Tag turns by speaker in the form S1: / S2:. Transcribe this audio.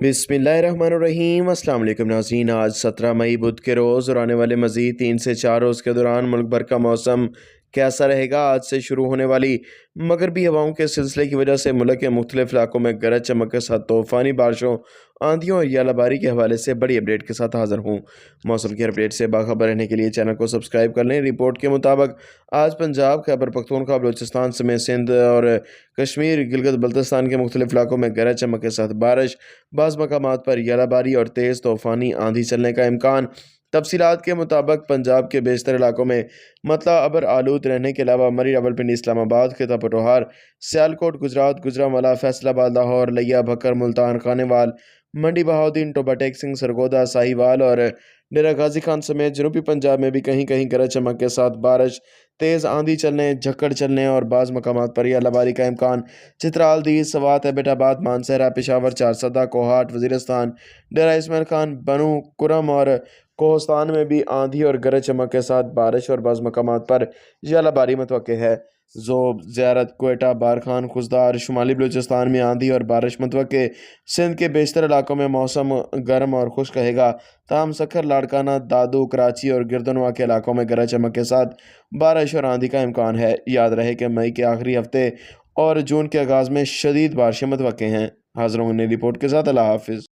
S1: बिस्मिल्लाहिर्रहमानिर्रहीम। अस्सलाम वालेकुम नाज़रीन। आज 17 मई बुध के रोज़ और आने वाले मज़ीद 3 से 4 रोज़ के दौरान मुल्क भर का मौसम कैसा रहेगा। आज से शुरू होने वाली मगरबी हवाओं के सिलसिले की वजह से मुल्क के मुख्तलिफ इलाकों में गरज चमक के साथ तूफ़ानी बारिशों, आंधियों और यालाबारी के हवाले से बड़ी अपडेट के साथ हाज़िर हूँ। मौसम की अपडेट से बाखबर रहने के लिए चैनल को सब्सक्राइब कर लें। रिपोर्ट के मुताबिक आज पंजाब, खैबर पख्तूनख्वा, बलूचिस्तान समेत सिंध और कश्मीर, गिलगित बल्तिस्तान के मुख्तलिफ इलाकों में गरज चमक के साथ बारिश, बाज़ मकामात पर यालाबारी और तेज़ तूफ़ानी आंधी चलने का इम्कान। तफसीलात के मुताबिक पंजाब के बेशतर इलाकों में मतला अबर आलूद रहने के अलावा मरी, रावलपिंडी, इस्लामाबाद, खिता पटोहार, सियालकोट, गुजरात, गुजरांवाला, फैसलाबाद, लाहौर, लिया, भक्कर, मुल्तान, खानेवाल, मंडी बहाउद्दीन, टोबा टेक सिंह, सरगोदा, साहिवाल और डेरा गाजी खान समेत जनूबी पंजाब में भी कहीं कहीं गरज चमक के साथ बारिश, तेज़ आंधी चलने, झक्कड़ चलने और बाज़ मकामात पर यालाबारी का इम्कान। चित्राल, दीस, सवात, एबटाबाद, मानसहरा, पेशावर, चारसदा, कोहाट, वज़ीरस्तान, डेरा इस्माइल खान, बनू, कुरम और कोहस्तान में भी आंधी और गरज चमक के साथ बारिश और बाज़ मकामात पर यालाबारी मुतवक्के है। ज़ोब, ज़ियारत, कोयटा, बारखान, खुजदार, शुमाली बलूचिस्तान में आंधी और बारिश मुतवक्के। सिंध के बेशतर इलाकों में मौसम गर्म और खुश्क रहेगा। ताहम सखर, लाड़काना, दादू, कराची और गिरदनवा के इलाकों में गरज चमक के साथ बारिश और आंधी का इम्कान है। याद रहे कि मई के आखिरी हफ्ते और जून के आगाज़ में शदीद बारिशें मुतवक्के हैं। हाज़िर होंगे नई रिपोर्ट के साथ। अल्लाह हाफ़िज़।